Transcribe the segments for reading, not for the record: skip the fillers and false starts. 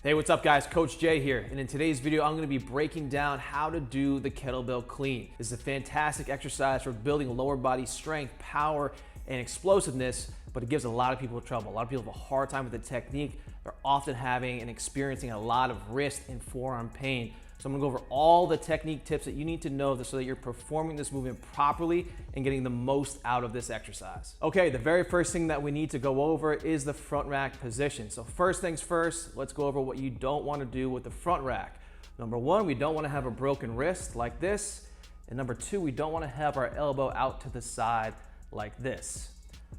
Hey, what's up guys? Coach Jay here, and in today's video, I'm gonna be breaking down how to do the kettlebell clean. This is a fantastic exercise for building lower body strength, power, and explosiveness, but it gives a lot of people trouble. A lot of people have a hard time with the technique. They're often having and experiencing a lot of wrist and forearm pain. So I'm gonna go over all the technique tips that you need to know so that you're performing this movement properly and getting the most out of this exercise. Okay, the very first thing that we need to go over is the front rack position. So first things first, let's go over what you don't wanna do with the front rack. Number one, we don't wanna have a broken wrist like this. And number two, we don't wanna have our elbow out to the side like this.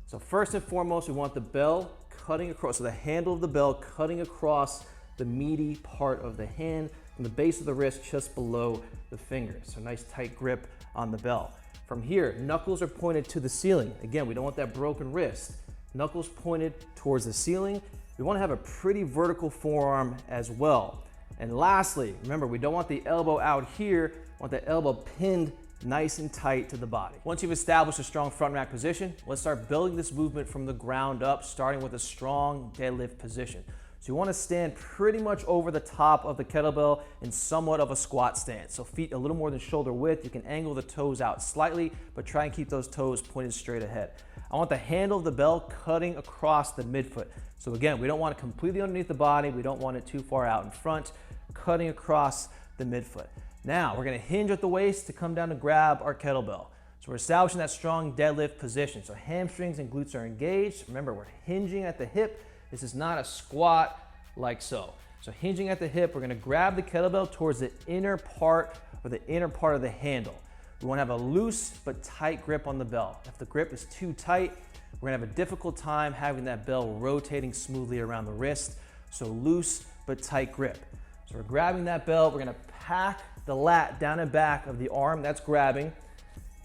So first and foremost, we want the bell cutting across, so the handle of the bell cutting across the meaty part of the hand from the base of the wrist just below the fingers. So nice tight grip on the bell. From here, knuckles are pointed to the ceiling. Again, we don't want that broken wrist. Knuckles pointed towards the ceiling. We want to have a pretty vertical forearm as well. And lastly, remember, we don't want the elbow out here. We want the elbow pinned nice and tight to the body. Once you've established a strong front rack position, let's start building this movement from the ground up, starting with a strong deadlift position. So you want to stand pretty much over the top of the kettlebell in somewhat of a squat stance. So feet a little more than shoulder width. You can angle the toes out slightly, but try and keep those toes pointed straight ahead. I want the handle of the bell cutting across the midfoot. So again, we don't want it completely underneath the body. We don't want it too far out in front, cutting across the midfoot. Now we're going to hinge at the waist to come down to grab our kettlebell. So we're establishing that strong deadlift position. So hamstrings and glutes are engaged. Remember, we're hinging at the hip. This is not a squat like so. So hinging at the hip, we're gonna grab the kettlebell towards the inner part of the handle. We wanna have a loose but tight grip on the bell. If the grip is too tight, we're gonna have a difficult time having that bell rotating smoothly around the wrist. So loose but tight grip. So we're grabbing that bell, we're gonna pack the lat down and back of the arm that's grabbing,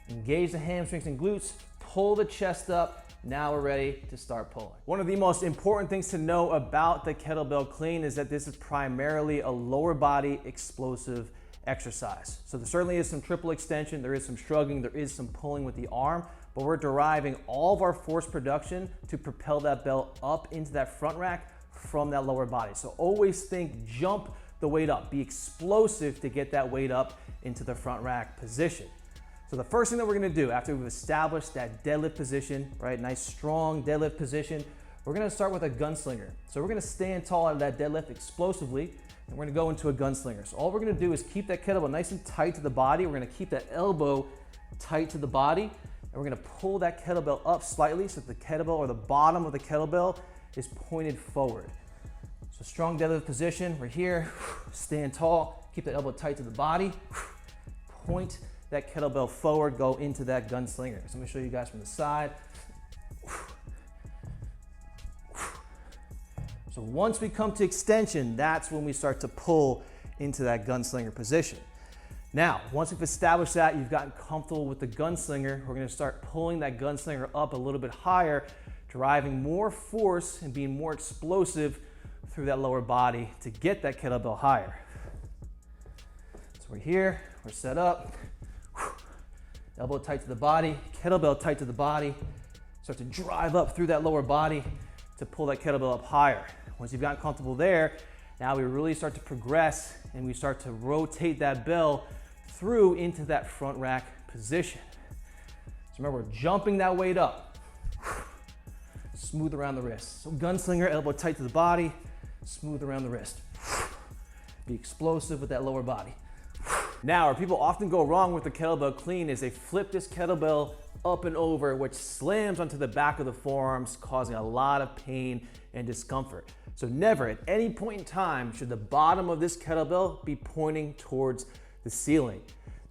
engage the hamstrings and glutes, pull the chest up. Now we're ready to start pulling. One of the most important things to know about the kettlebell clean is that this is primarily a lower body explosive exercise. So there certainly is some triple extension, there is some shrugging, there is some pulling with the arm, but we're deriving all of our force production to propel that bell up into that front rack from that lower body. So always think jump the weight up, be explosive to get that weight up into the front rack position. So the first thing that we're gonna do after we've established that deadlift position, right, nice strong deadlift position, we're gonna start with a gunslinger. So we're gonna stand tall out of that deadlift explosively, and we're gonna go into a gunslinger. So all we're gonna do is keep that kettlebell nice and tight to the body. We're gonna keep that elbow tight to the body, and we're gonna pull that kettlebell up slightly so that the kettlebell or the bottom of the kettlebell is pointed forward. So strong deadlift position, we're here, stand tall, keep that elbow tight to the body, point that kettlebell forward, go into that gunslinger. So let me show you guys from the side. So once we come to extension, that's when we start to pull into that gunslinger position. Now, once we've established that, you've gotten comfortable with the gunslinger, we're gonna start pulling that gunslinger up a little bit higher, driving more force and being more explosive through that lower body to get that kettlebell higher. So we're here, we're set up. Elbow tight to the body, kettlebell tight to the body. Start to drive up through that lower body to pull that kettlebell up higher. Once you've gotten comfortable there, now we really start to progress and we start to rotate that bell through into that front rack position. So remember, we're jumping that weight up. Smooth around the wrist. So gunslinger, elbow tight to the body, smooth around the wrist. Be explosive with that lower body. Now, where people often go wrong with the kettlebell clean is they flip this kettlebell up and over, which slams onto the back of the forearms, causing a lot of pain and discomfort. So never at any point in time should the bottom of this kettlebell be pointing towards the ceiling.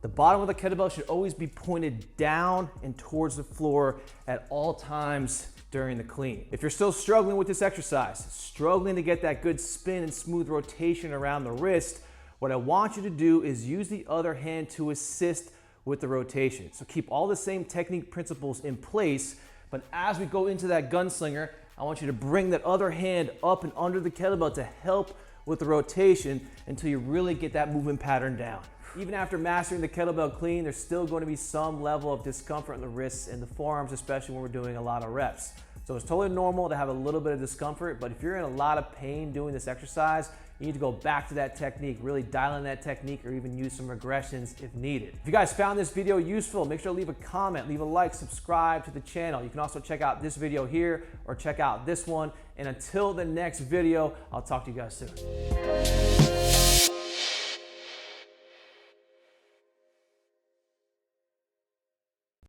The bottom of the kettlebell should always be pointed down and towards the floor at all times during the clean. If you're still struggling with this exercise, struggling to get that good spin and smooth rotation around the wrist, what I want you to do is use the other hand to assist with the rotation. So keep all the same technique principles in place, but as we go into that gunslinger, I want you to bring that other hand up and under the kettlebell to help with the rotation until you really get that movement pattern down. Even after mastering the kettlebell clean, there's still going to be some level of discomfort in the wrists and the forearms, especially when we're doing a lot of reps. So it's totally normal to have a little bit of discomfort, but if you're in a lot of pain doing this exercise, you need to go back to that technique, really dial in that technique, or even use some regressions if needed. If you guys found this video useful, make sure to leave a comment, leave a like, subscribe to the channel. You can also check out this video here or check out this one. And until the next video, I'll talk to you guys soon.